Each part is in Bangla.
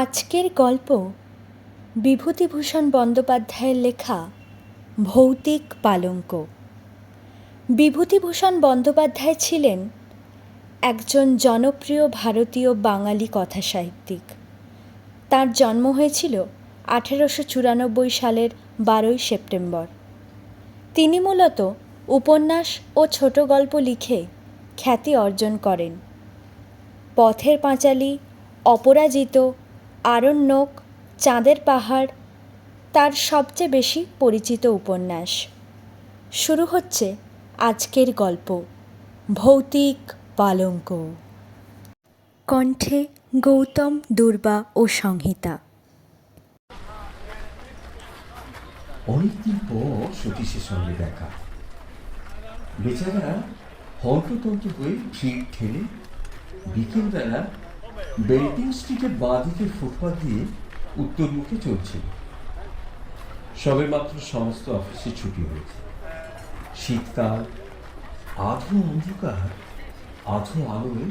আজকের গল্প বিভূতিভূষণ বন্দ্যোপাধ্যায়ের লেখা ভৌতিক পালঙ্ক। বিভূতিভূষণ বন্দ্যোপাধ্যায় ছিলেন একজন জনপ্রিয় ভারতীয় বাঙালি কথাসাহিত্যিক। তাঁর জন্ম হয়েছিল 1894 সালের 12 সেপ্টেম্বর। তিনি মূলত উপন্যাস ও ছোট গল্প লিখে খ্যাতি অর্জন করেন। পথের পাঁচালী, অপরাজিত, আরণ্যক, চাঁদের পাহাড় তার সবচেয়ে বেশি পরিচিত উপন্যাস। শুরু হচ্ছে আজকের গল্প ভৌতিক পালঙ্ক। কণ্ঠে গৌতম, দুর্বা ও সংহিতা। অনেকদিন পর সতীশের সঙ্গে দেখা। বেচারা হন্ততন্ত হয়ে ভিড় ঠেলে বিকেলবেলা বেল্টিং স্ট্রিটের বাঁ দিকের ফুটপাথ দিয়ে উত্তর মুখে চলছিল। সবে মাত্র সমস্ত অফিসে ছুটি হয়েছে। শীতকাল, আধো অন্ধকার, আধো আলোয়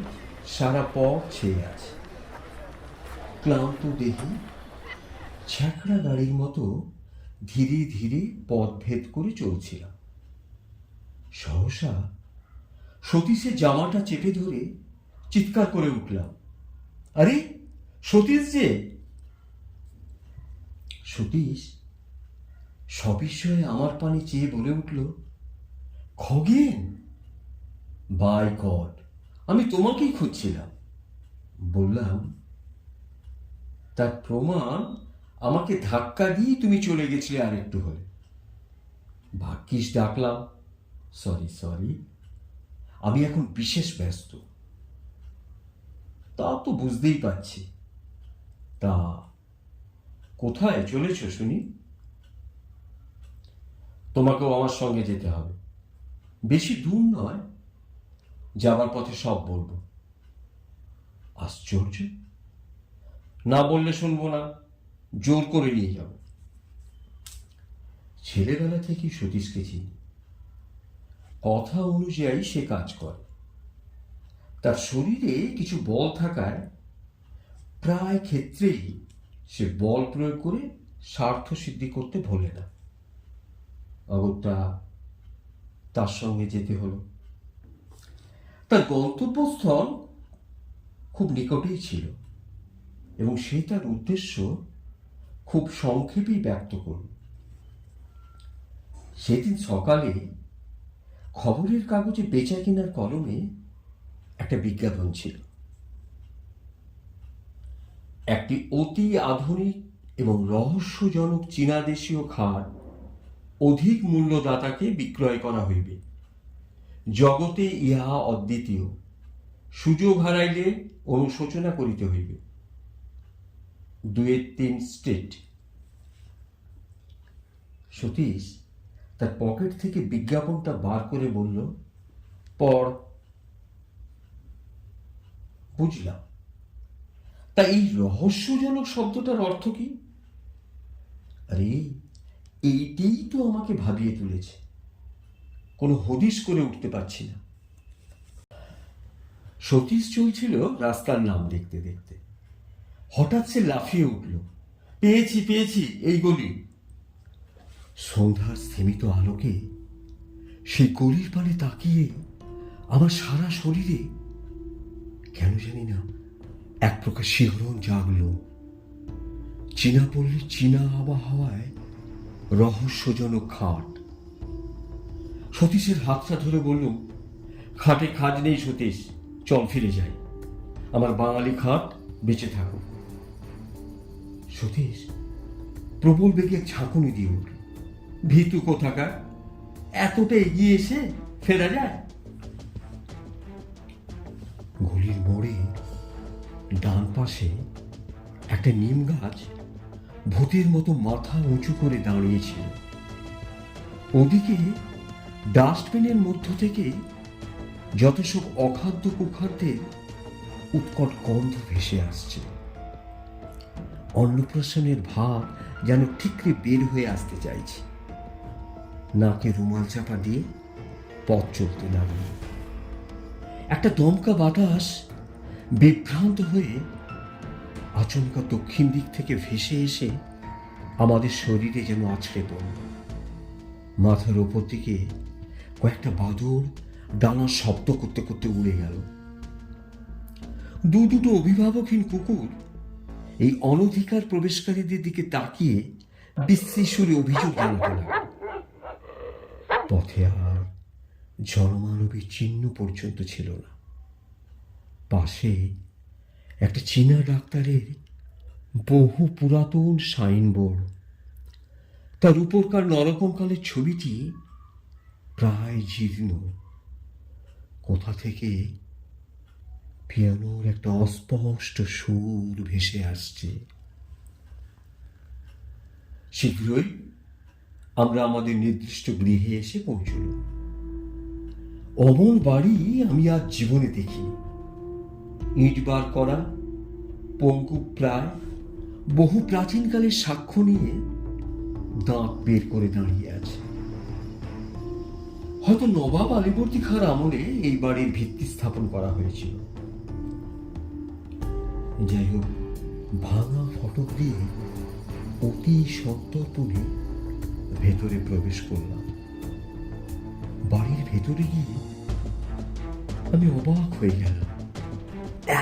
সারা পথ ছেয়ে আছে। ক্লান্ত দেহে ছ্যাঁকড়া গাড়ির মতো ধীরে ধীরে পথ ভেদ করে চলছিলাম। সহসা সতীশের জামাটা চেপে ধরে চিৎকার করে উঠলাম, আরে সতীশ যে! সতীশ সবিস্ময়ে আমার পানে চেয়ে বলে উঠল, খগেন, বাই গড, আমি তোমাকেই খুঁজছিলাম। বললাম, তার প্রমাণ আমাকে ধাক্কা দিয়ে তুমি চলে গেছিলে আরেকটু হলে। ভাগ্যিস ডাকলাম। সরি, আমি এখন বিশেষ ব্যস্ত। তা তো বুঝতেই পারছি। তা কোথায় চলেছ শুনি? তোমাকেও আমার সঙ্গে যেতে হবে। বেশি দূর নয়, যাবার পথে সব বলবো। আশ্চর্য, না বললে শুনবো না, জোর করে নিয়ে যাব। ছেলেবেলা থেকে সতীশকে চিনি। কথা অনুযায়ী সে কাজ করে। তার শরীরে কিছু বল থাকায় প্রায় ক্ষেত্রেই সে বল প্রয়োগ করে স্বার্থ সিদ্ধি করতে ভোলে না। অগত্যা তার সঙ্গে যেতে হলো। তার গন্তব্যস্থল খুব নিকটেই ছিল এবং সে তার উদ্দেশ্য খুব সংক্ষেপেই ব্যক্ত করল। সেদিন সকালে খবরের কাগজে বেচা কেনার কলমে একটা বিজ্ঞাপন ছিল। একটি অতি আধুনিক এবং রহস্যজনক চীনা দেশীয় খাট অধিক মূল্যদাতাকে বিক্রয় করা হইবে। জগতে ইহা অদ্বিতীয়, সুযোগ হারাইলে অনুশোচনা করিতে হইবে। 2-3 স্ট্রিট। সতীশ তার পকেট থেকে বিজ্ঞাপনটা বার করে বলল, পড়। বুঝলাম। তা এই রহস্যজনক শব্দটার অর্থ কি? আরে, এইটাই তো আমাকে ভাবিয়ে তুলেছে। কোনো হদিশ করে উঠতে পারছি না। সতীশ চলছিল রাস্তার নাম দেখতে দেখতে। হঠাৎ সে লাফিয়ে উঠল, পেয়েছি, এই গলি। সন্ধ্যার স্থিমিত আলোকে সেই গলির পানে তাকিয়ে আমার সারা শরীরে কেন জানি না এক প্রকার শিহরণ জাগল। চীনা পল্লীর চীনা আবহাওয়ায় রহস্যজনক খাট। সতীশের হাতটা ধরে বললুম, খাটে খাট নেই সতীশ, চল ফিরে যাই। আমার বাঙালি খাট বেঁচে থাকো। সতীশ প্রবল বেগে ঝাঁকুনি দিয়ে উঠল। ভীতু কোথাকার, এতটা এগিয়ে এসে ফেরা যায়? গলির মোড়ে ডান পাশে একটা নিম গাছ ভূতের মতো মাথা উঁচু করে দাঁড়িয়েছিল। ওদিকে ডাস্টবিনের মধ্য থেকে যত সব অখাদ্য কুখাদ্যের উৎকট গন্ধ ভেসে আসছে। অন্নপ্রাশনের ভাব যেন ঠিকরে বের হয়ে আসতে চাইছে। নাকে রুমাল চাপা দিয়ে পথ চলতে লাগল। একটা দমকা বাতাস বিভ্রান্ত হয়ে আচমকা দক্ষিণ দিক থেকে ভেসে এসে আমাদের শরীরে যেন আছড়ে পড়ল। মাথার ওপর দিকে কয়েকটা বাদর ডানার শব্দ করতে করতে উড়ে গেল। দুটো অভিভাবকহীন কুকুর এই অনধিকার প্রবেশকারীদের দিকে তাকিয়ে বিশ্রী সুরে অভিযোগ জানাতে লাগল। পথে আর জনমানবের চিহ্ন পর্যন্ত ছিল না। পাশে একটা চীনা ডাক্তারের বহু পুরাতন সাইনবোর্ড, তার উপরকার নরকঙ্কালের ছবিটি প্রায় জীর্ণ। কোথা থেকে পিয়ানোর একটা অস্পষ্ট সুর ভেসে আসছে। শীঘ্রই আমরা আমাদের নির্দিষ্ট গৃহে এসে পৌঁছল। অমন বাড়ি আমি আর জীবনে দেখিনি। ইট বার করা, পঙ্কু প্রায়, বহু প্রাচীনকালের সাক্ষ্য নিয়ে দাঁত বের করে দাঁড়িয়ে আছে। হয়তো নবাব আলীবর্দী খাঁর আমলে এই বাড়ির ভিত্তি স্থাপন করা হয়েছিল। যাই হোক, ভাঙা ফটক দিয়ে অতি সন্তর্পণে ভেতরে প্রবেশ করলাম। বাড়ির ভেতরে গিয়ে আমি অবাক হয়ে গেলাম।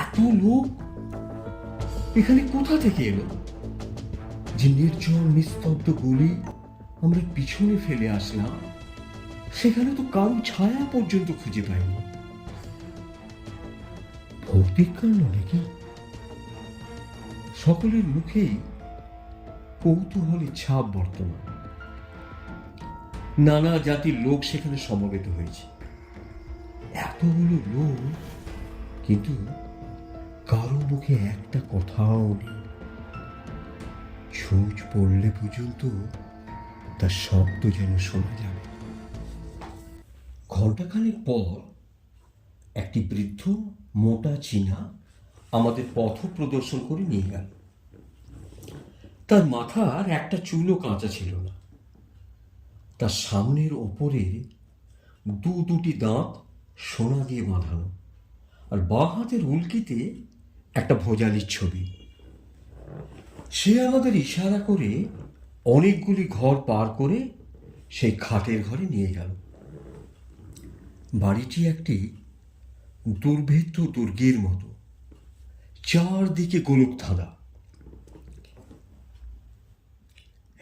এত লোক এখানে কোথা থেকে এলো? যে নির্জন নিস্তব্ধ গলি আমরা পিছনে ফেলে আসলাম, সেখানে তো কারো ছায়া পর্যন্ত খুঁজে পাইনি। ভৌতিক কাণ্ড নাকি? সকলের মুখেই কৌতূহলের ছাপ বর্তমান। নানা জাতির লোক সেখানে সমবেত হয়েছে। এতগুলো লোক, কিন্তু কারো মুখে একটা কথাও নেই। ছুঁচ পড়লে পর্যন্ত তার শব্দ যেন শোনা যাবে। ঘণ্টাখানেক পর একটি বৃদ্ধ মোটা চীনা আমাদের পথ প্রদর্শন করে নিয়ে গেল। তার মাথার একটা চুলও কাঁচা ছিল না। তার সামনের ওপরে দুটি দাঁত সোনা দিয়ে বাঁধানো, আর বাঁ হাতের উল্কিতে একটা ভোজালির ছবি। সে আমাদের ইশারা করে অনেকগুলি ঘর পার করে সেই খাটের ঘরে নিয়ে গেল। বাড়িটি একটি দুর্ভেদ্য দুর্গের মতো, চারদিকে গোলক ধাঁধা।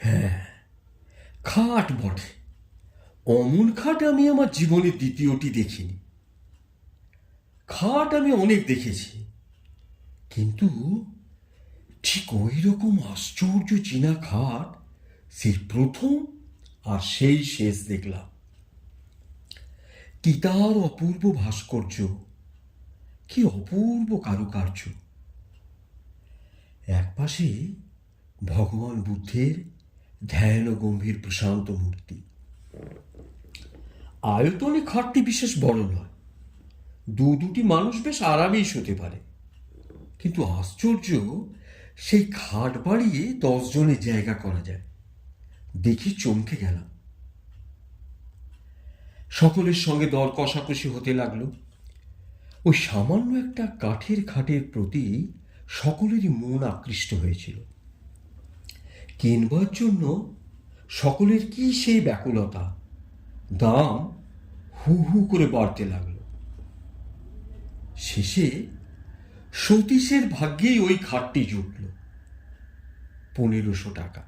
হ্যাঁ, খাট বটে। অমন খাট আমি আমার জীবনে দ্বিতীয়টি দেখিনি। খাট আমি অনেক দেখেছি, কিন্তু ঠিক ওই রকম আশ্চর্য চীনা খাট সেই প্রথম আর সেই শেষ দেখলাম। কি তার অপূর্ব ভাস্কর্য, কি অপূর্ব কারুকার্য! একপাশে ভগবান বুদ্ধের ধ্যান ও গম্ভীর প্রশান্ত মূর্তি। আয়তনে খাটটি বিশেষ বড় নয়, দুটি মানুষ বেশ আরামেই শুতে পারে। কিন্তু আশ্চর্য, সেই খাট বাড়িয়ে 10 জনের জায়গা করা যায়। দেখি চমকে গেলাম। সকলের সঙ্গে দর কষাকষি হতে লাগলো। ওই সামান্য একটা কাঠের খাটের প্রতি সকলেরই মন আকৃষ্ট হয়েছিল। কিনবার জন্য সকলের কি সেই ব্যাকুলতা! দাম হু হু করে বাড়তে লাগলো। শেষে সতীশের ভাগ্যেই ওই খাটটি জুটল 1500 টাকা।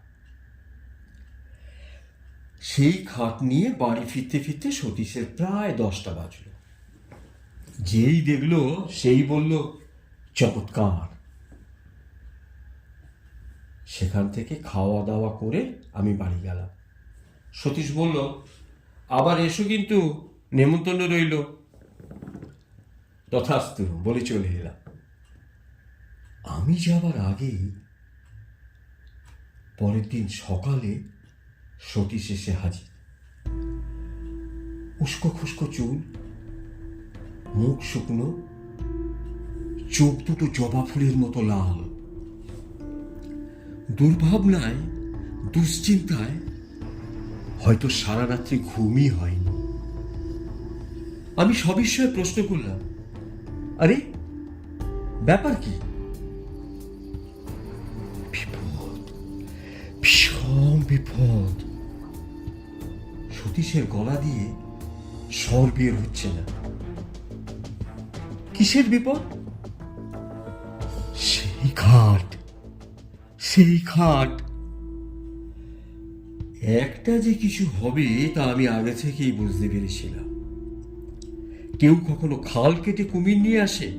সেই খাট নিয়ে বাড়ি ফিরতে ফিরতে সতীশের প্রায় 10টা বাজল। যেই দেখলো সেই বলল, চমৎকার। সেখান থেকে খাওয়া দাওয়া করে আমি বাড়ি গেলাম। সতীশ বলল, আবার এসো, কিন্তু নেমন্তন্ন রইল। তথাস্তু বলে চলে এলাম। আমি যাবার আগেই পরের দিন সকালে সতীশ এসে হাজির। উস্কো খুস্কো চুল, মুখ শুকনো, চোখ দুটো জবা ফুলের মতো লাল। দুর্ভাবনায়, দুশ্চিন্তায় হয়তো সারা রাত্রি ঘুমই হয়নি। আমি সবিস্ময়ে প্রশ্ন করলাম, আরে ব্যাপার কি? বিপদ! সতীশের গলা দিয়ে স্বর বের হচ্ছে না। কিসের বিপদ? সেই খাট, সেই খাট! একটা যে কিছু হবে তা আমি আগে থেকেই বুঝতে পেরেছিলাম। কেউ কখনো খাল কেটে কুমির নিয়ে আসে?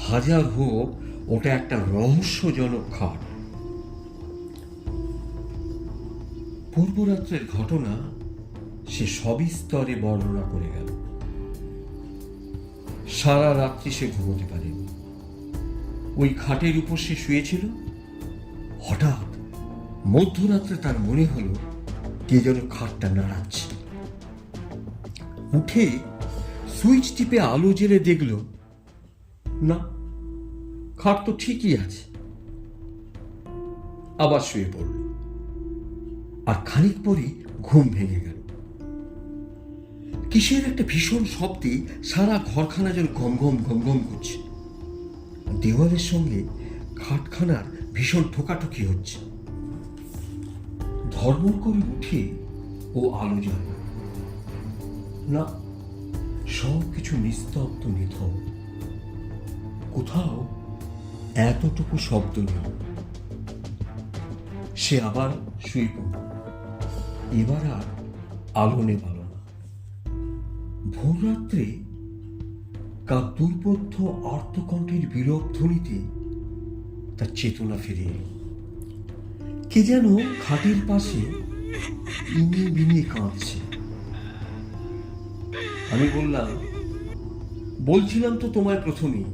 হাজার হোক, ওটা একটা রহস্যজনক খাট। পূর্বরাত্রের ঘটনা সে সবিস্তরে বর্ণনা করে গেল। সারা রাত্রি সে ঘুমোতে পারেনি। ওই খাটের উপর সে শুয়েছিল। হঠাৎ মধ্যরাত্রে তার মনে হলো কে যেন খাটটা নাড়াচ্ছে। উঠে সুইচ টিপে আলো জেলে দেখল, না, খাট তো ঠিকই আছে। আবার শুয়ে পড়ল, আর খানিক পরই ঘুম ভেঙে গেল। কিসের একটা ভীষণ শব্দে সারা ঘরখানা যেন গম গম গম গম করছে। দেওয়ালের সঙ্গে খাটখানার ভীষণ ঠোকাঠুকি হচ্ছে। ধর্মর করে উঠে ও আলো জ্বাল। না, সব কিছু নিস্তব্ধ, নিথর। কোথাও এতটুকু শব্দ নেই। সে আবার শুয়ে পড়ল। এবার আর আলো নেভাল না। ভোর রাত্রে কার দুর্বোধ্য আর্তকণ্ঠের বিলোপ ধ্বনিতে তার চেতনা ফিরে এল। কে যেন খাটের পাশে ইনিয়ে বিনিয়ে কাঁদছে। আমি বলছিলাম তো তোমায় প্রথমেই,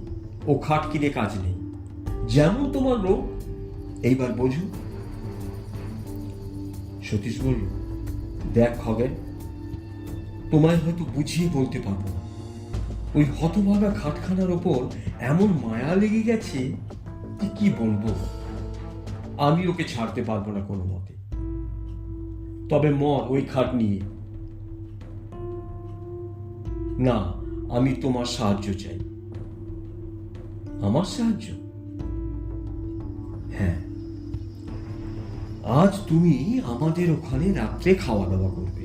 ও খাট কিনে কাজ নেই। যেমন তোমার রোগ, এইবার বোঝো। সতীশ বলল, দেখ খগেন, তোমায় হয়তো বুঝিয়ে বলতে পারবো না। ওই হতভাগা খাটখানার ওপর এমন মায়া লেগে গেছে যে কি বলবো। আমি ওকে ছাড়তে পারবো না কোনো মতে। তবে মর ওই খাট নিয়ে। না, আমি তোমার সাহায্য চাই। আমার সাহায্য? হ্যাঁ, আজ তুমি আমাদের ওখানে রাত্রে খাওয়া দাওয়া করবে।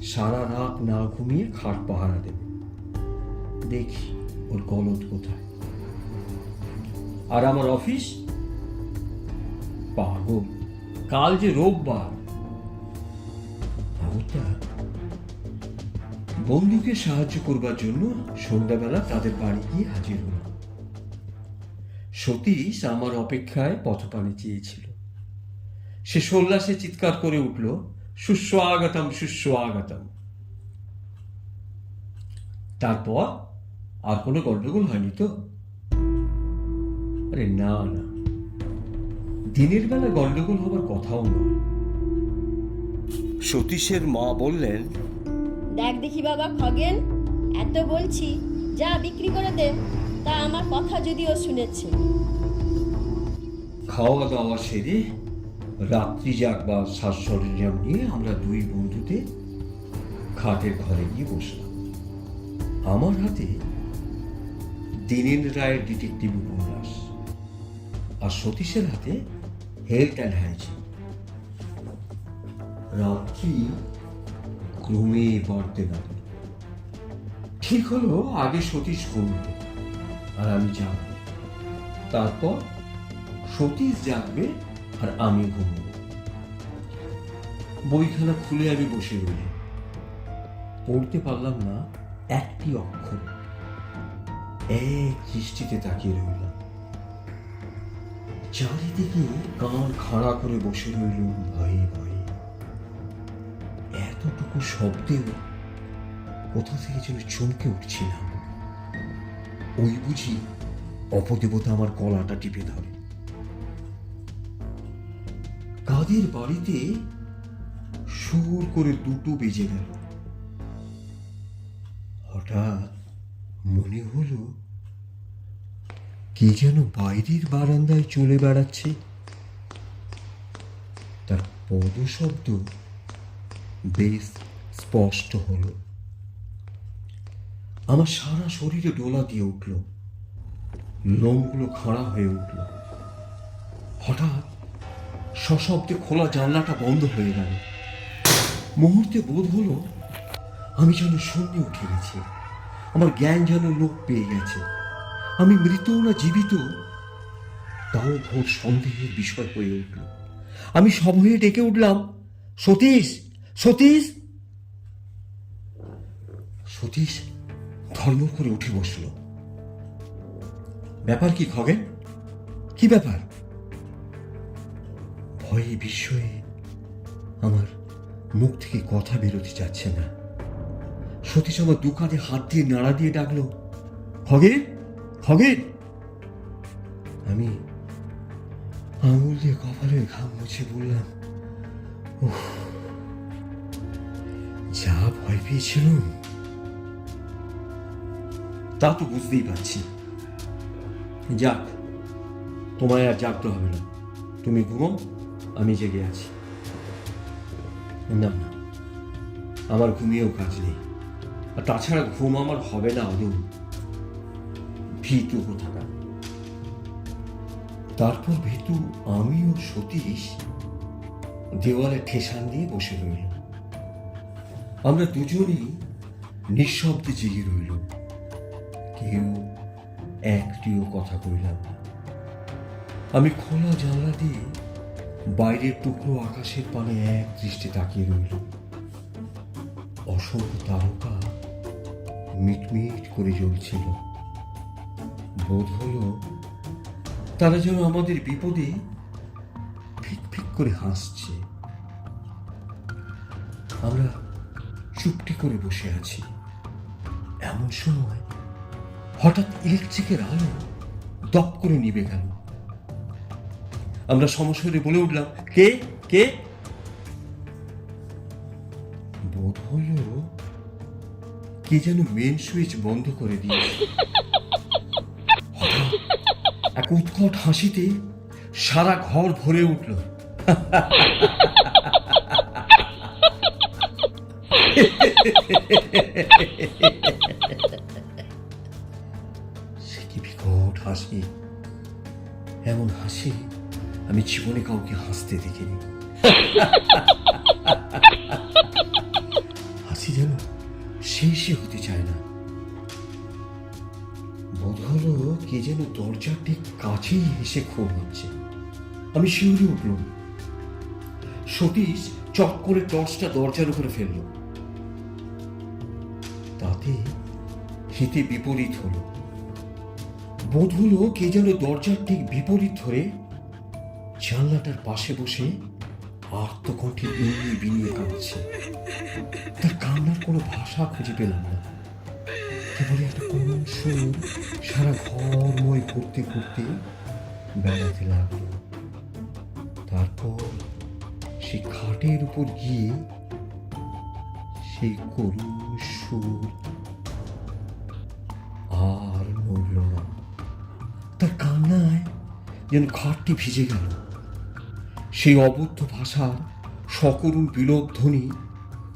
সারা রাত না ঘুমিয়ে খাট পাহারা দেবে। দেখি ওর গলদ কোথায়। আর আমার অফিস? পাগল, কাল যে রোববার। বন্ধুকে সাহায্য করবার জন্য সন্ধ্যাবেলা তাদের বাড়ি গিয়ে হাজির হলাম। সতীশ আমার অপেক্ষায় পথপানে চেয়েছিল। সে সোল্লাসে চিৎকার করে উঠল, সুস্বাগতম, সুস্বাগতম। তারপর আর কোনো গন্ডগোল হয়নি তো? আরে না না, দিনের বেলা গন্ডগোল হবার কথাও নয়। সতীশের মা বললেন, দেখ দেখি বাবা খগেন, এত বলছি, যা বিক্রি করে দে। তা আমার কথা যদিও শুনেছে। খাওয়া দাওয়া সেরে রাত্রি জাগবার সাজ সরঞ্জাম নিয়ে আমরা দুই বন্ধুতে খাটের ঘরে গিয়ে বসলাম। আমার হাতে দীনেন রায়ের ডিটেকটিভ উপন্যাস, আর সতীশের হাতে হেলথ অ্যান্ড হাইজিন। রাত্রি ক্রমে বাড়তে লাগলো। ঠিক হলো, আগে সতীশ ঘুমবে আর আমি জাগব। তারপর সতীশ জাগবে আর আমি ঘুমব। বইখানা খুলে আমি বসে রইলাম। পড়তে পারলাম না একটি অক্ষর। এক দৃষ্টিতে তাকিয়ে রইলাম। চারিদিকে কান খাড়া করে বসে রইল ভয়ে ভয়ে। এতটুকু শব্দেও কোথা থেকে যেন চমকে উঠছিলাম। ওই বুঝি অপদেবতা আমার গলাটা টিপে ধরে। কাদের বাড়িতে সুর করে দুটো বেজে গেল। হঠাৎ মনে হলো কে যেন বাইরের বারান্দায় চলে বেড়াচ্ছে। তার পদশব্দ বেশ স্পষ্ট হলো। আমার সারা শরীরে দোলা দিয়ে উঠল, লোমগুলো খাড়া হয়ে উঠল। হঠাৎ সশব্দে খোলা জানলাটা বন্ধ হয়ে গেল। মুহূর্তে বোধ হলো আমি যেন শূন্যে উঠে গেছি, আমার জ্ঞান যেন লোপ পেয়ে গেছে। আমি মৃত না জীবিত তাও ঘোর সন্দেহের বিষয় হয়ে উঠল। আমি সভয়ে ডেকে উঠলাম, সতীশ, সতীশ। সতীশ ধর্মর করে উঠে বসল। ব্যাপার কি খগেন, কি ব্যাপার? ভয়ে বিস্ময়ে আমার মুখ থেকে কথা বেরোতে যাচ্ছে না। সতীশ আমার দু কাঁধে হাত দিয়ে নাড়া দিয়ে ডাকলো, খগেন, খগেন। আমি আঙুল দিয়ে কপালের ঘাম মুছে বললাম, উফ, যা ভয় পেয়েছিলাম তা তো বুঝতেই পারছি। যাক, তোমায় আর জাগতে হবে না, তুমি ঘুমো, আমি জেগে আছি। না না, আমার ঘুমিয়েও কাজ নেই, আর তাছাড়া ঘুম আমার হবে না আদৌ। ভীতু কোথাকার। তারপর ভীতু আমি ও সতীশ দেওয়ালে ঠেসান দিয়ে বসে রইল। আমরা দুজনেই নিঃশব্দে জেগে রইল, কেউ একটিও কথা কইলাম না। আমি খোলা জানলা দিয়ে বাইরের টুকরো আকাশের পানে এক দৃষ্টি তাকিয়ে রইল। অসংখ্য তারকা মিটমিট করে জ্বলছিল। বোধ হলো তারা যেন আমাদের বিপদে ফিক ফিক করে হাসছে। আমরা চুপটি করে বসে আছি। এমন সময় হঠাৎ ইলেকট্রিকের আলো দপ করে নিভে গেল। আমরা সমস্বরে বলে উঠলাম, কে কে? বোধ হলো কে যেন মেন সুইচ বন্ধ করে দিয়েছে। হঠাৎ এক উৎকট হাসিতে সারা ঘর ভরে উঠল। সে কি বিকট হাসি! এমন হাসি আমি জীবনে কাউকে হাসতে দেখিনি। হাসি যেন শেষই হতে চায় না। বোধ হলো কে যেন দরজার ঠিক কাছেই এসে খোল হচ্ছে। আমি শিউরে উঠলাম। সতীশ চট করে টর্চটা দরজার উপরে ফেলল। তাতে হিতে বিপরীত হলো। বোধ হলো কে যেন দরজার ঠিক বিপরীত ধরে জানলাটার পাশে বসে আর্তকণ্ঠে বিনিয়ে বিনিয়ে কাঁদছে। তার কান্নার কোনো ভাষা খুঁজে পেলাম না, কেবল একটা করুণ সুর সারা ঘরময় ঘুরতে ঘুরতে বেড়াতে লাগলো। তারপর সে খাটের উপর গিয়ে সেই করুণ সুর আর নড়ল না। তার কান্নায় যেন খাটটি ভিজে গেল। সেই অবদ্ধ ভাষার সকরুণ বিলোপ ধ্বনি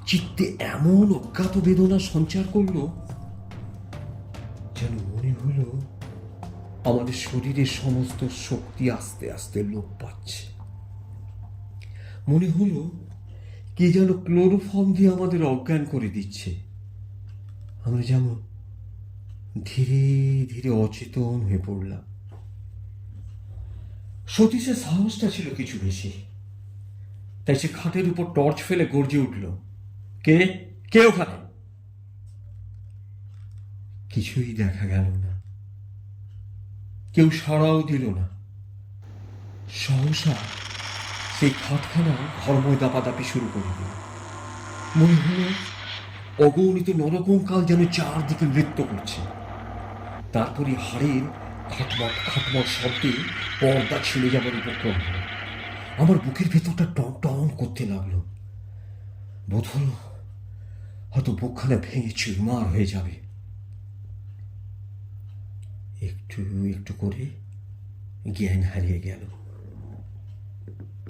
চিত্তে এমন অজ্ঞাত বেদনা সঞ্চার করল, যেন মনে হলো আমাদের শরীরের সমস্ত শক্তি আস্তে আস্তে লোপ পাচ্ছে। মনে হলো কে যেন ক্লোরোফর্ম দিয়ে আমাদের অজ্ঞান করে দিচ্ছে। আমরা যেমন ধীরে ধীরে অচেতন হয়ে পড়লাম। সতীশের সাহসটা ছিল কিছু বেশি, তাই সে খাটের উপর টর্চ ফেলে গর্জে উঠল, কে কে ওখানে? কিছুই দেখা গেল না, কেউ সাড়াও দিল না। সহসা সেই খাটখানা ঘরময় দাপাদাপি শুরু করে দিল। মনে হলো অগণিত নরকঙ্কাল যেন চারদিকে নৃত্য করছে। তারপরে হাড়ের খাটমট খাটমট শব্দে পর্দা ছিঁড়ে যাবার উপক্রম হলো। আমার বুকের ভেতরটা টন টন করতে লাগলো। বোধ হলো হয়তো বুকখানা ভেঙে চুরমার হয়ে যাবে। একটু একটু করে জ্ঞান হারিয়ে গেল।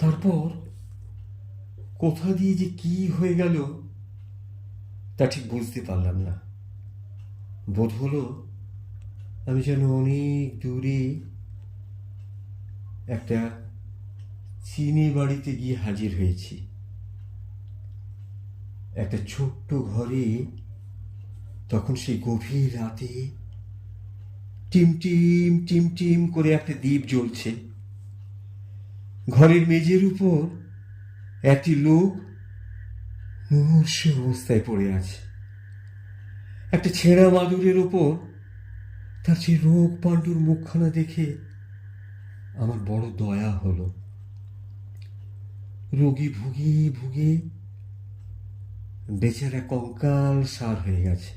তারপর কোথা দিয়ে যে কি হয়ে গেল তা ঠিক বুঝতে পারলাম না। বোধ হলো আমি যেন অনেক দূরে একটা চিনি বাড়িতে গিয়ে হাজির হয়েছি। একটা ছোট্ট ঘরে তখন সেই গভীর রাতে টিম টিম টিম করে একটা দ্বীপ জ্বলছে। ঘরের মেঝের উপর একটি লোক মুমূর্ষ অবস্থায় পড়ে আছে। একটা ছেঁড়া মাদুরের ওপর তার সেই রোগ পাণ্ডুর মুখখানা দেখে আমার বড় দয়া হলো। রোগী ভুগে ভুগে বেচারা কঙ্কাল সার হয়ে গেছে।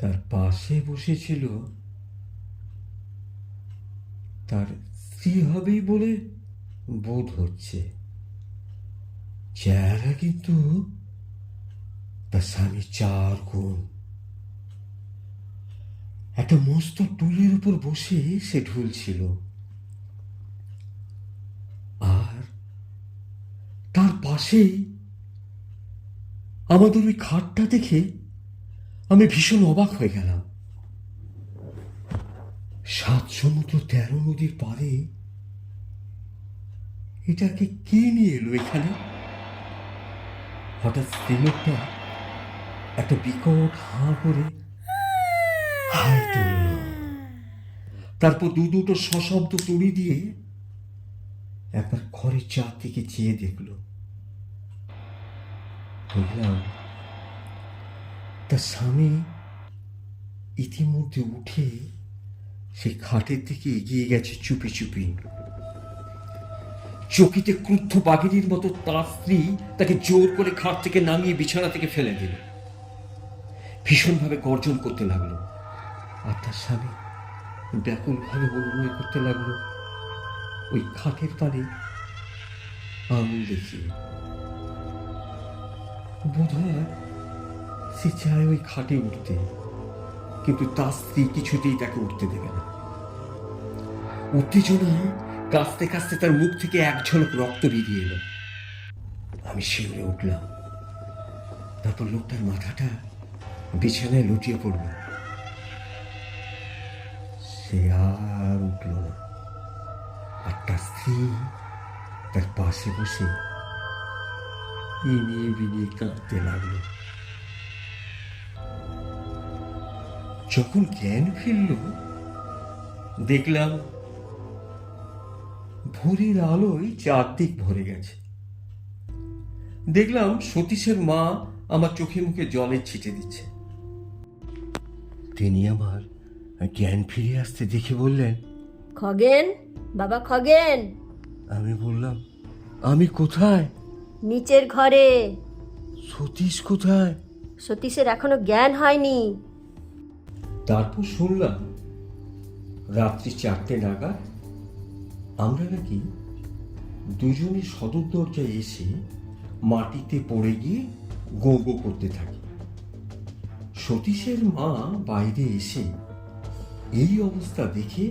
তার পাশে বসেছিল তার স্ত্রী হবেই বলে বোধ হচ্ছে। চেহারা কিন্তু তার স্বামী 4 গুণ। একটা মস্ত টুলের উপর বসে সে ঢুলছিল, আর তার পাশেই আমাদের ওই খাটটা দেখে আমি ভীষণ অবাক হয়ে গেলাম। 7 সমুদ্র 13 নদীর পারে এটাকে কে নিয়ে এলো এখানে? হঠাৎ স্ত্রীলোকটা একটা বিকট হাঁ করে হাই তুলল, তারপর দুটো সশব্দ তুড়ি দিয়ে একবার ঘরের চারদিকে চেয়ে দেখল। দেখলাম তার স্বামী ইতিমধ্যে উঠে সেই খাটের দিকে এগিয়ে গেছে চুপি চুপি। চকিতে ক্রুদ্ধ বাঘিনীর মতো তার স্ত্রী তাকে জোর করে খাট থেকে নামিয়ে বিছানা থেকে ফেলে দিল। ভীষণভাবে গর্জন করতে লাগলো, আর তার স্বামী ব্যাকুলভাবে অনুনয় করতে লাগলো ওই খাটের পানে আঙুল দেখিয়ে। বোধ হয় সে চায় ওই খাটে উঠতে, কিন্তু তার স্ত্রী কিছুতেই তাকে উঠতে দেবে না। উত্তেজনায় কাঁচতে কাঁচতে তার মুখ থেকে এক ঝলক রক্ত বেরিয়ে এলো। আমি শিউরে উঠলাম। তারপর লোকটার মাথাটা বিছানায় লুটিয়ে পড়ল। সে আর উঠল না, আর তার স্ত্রী তার পাশে বসে ইনিয়ে বিনিয়ে কাঁদতে লাগলো। যখন জ্ঞান ফিরল, দেখলাম ভোরের আলোয় চারদিক ভরে গেছে। দেখলাম সতীশের মা আমার চোখে মুখে জলের ছিটে দিচ্ছে। তিনি আমার জ্ঞান ফিরে আসতে দেখে বললেন, খগেন, বাবা খগেন। আমি বললাম, আমি কোথায়? নিচের ঘরে। সতীশ কোথায়? সতীশের এখনো জ্ঞান হয়নি। তারপর শুনলাম রাত্রি 4টে নাগাদ আমরা নাকি দুজনে সদর দরজায় এসে মাটিতে পড়ে গিয়ে গো গো করতে থাকি। সতীশের মা বাইরে এসে এই অবস্থা দেখে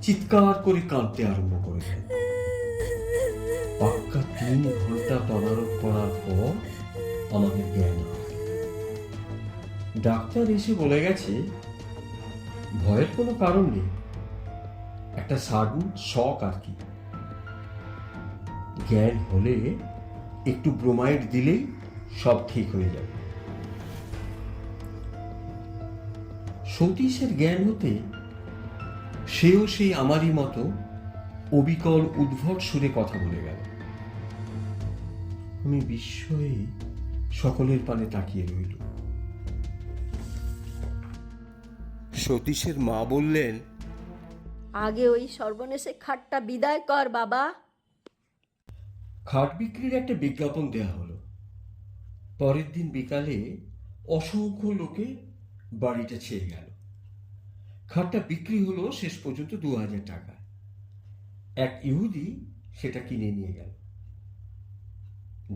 চিৎকার করে কাঁদতে আরম্ভ করে দেয়। পাক্কা 3 ঘন্টা তদারক করার পর আমাদের জ্ঞান হয়। ডাক্তার এসে বলে গেছে ভয়ের কোনো কারণ নেই, একটা সাডেন শক আর কি। জ্ঞান হলে একটু ব্রোমাইড দিলেই সব ঠিক হয়ে যাবে। সতীশের জ্ঞান হতে সেও সেই আমারই মতো অবিকল উদ্ভট সুরে কথা বলে গেল। আমি বিস্ময়ে সকলের পানে তাকিয়ে রইল। সতীশের মা বললেন, আগে ওই সর্বনেশে খাটটা বিদায় কর বাবা। খাট বিক্রির একটা বিজ্ঞাপন দেয়া হলো। পরের দিন বিকালে অসংখ্য লোকে বাড়িটা ছেয়ে গেল। খাটটা বিক্রি হলো শেষ পর্যন্ত 2000 টাকা। এক ইহুদি সেটা কিনে নিয়ে গেল।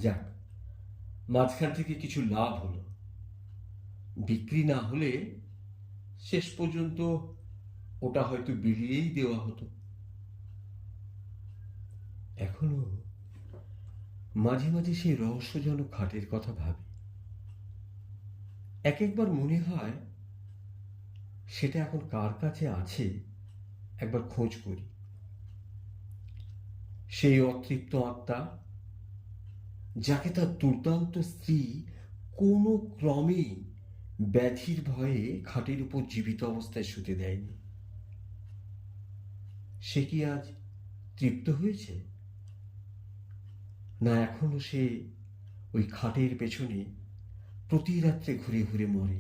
যাক, মাঝখান থেকে কিছু লাভ হলো। বিক্রি না হলে শেষ পর্যন্ত ওটা হয়তো বিলিয়েই দেওয়া হতো। এখনো মাঝে মাঝে সেই রহস্যজনক খাটের কথা ভাবি। এক একবার মনে হয় সেটা এখন কার কাছে আছে একবার খোঁজ করি। সেই অতৃপ্ত আত্মা যাকে তার দুর্দান্ত স্ত্রী কোনো ক্রমেই ব্যাধির ভয়ে খাটের উপর জীবিত অবস্থায় শুতে দেয়নি, সে কি আজ তৃপ্ত হয়েছে? না এখনো সে ওই খাটের পেছনে প্রতি রাত্রে ঘুরে ঘুরে মরে,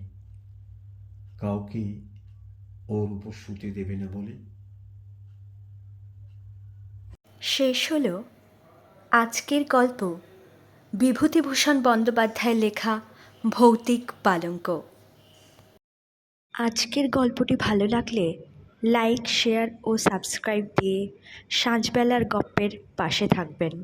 কাউকে ওর উপর শুতে দেবে না বলে? শেষ হলো আজকের গল্প বিভূতিভূষণ বন্দ্যোপাধ্যায়ের লেখা ভৌতিক পালঙ্ক। আজকের গল্পটি ভালো লাগলে লাইক, শেয়ার ও সাবস্ক্রাইব দিয়ে সাঁঝবেলার গপ্পের পাশে থাকবেন।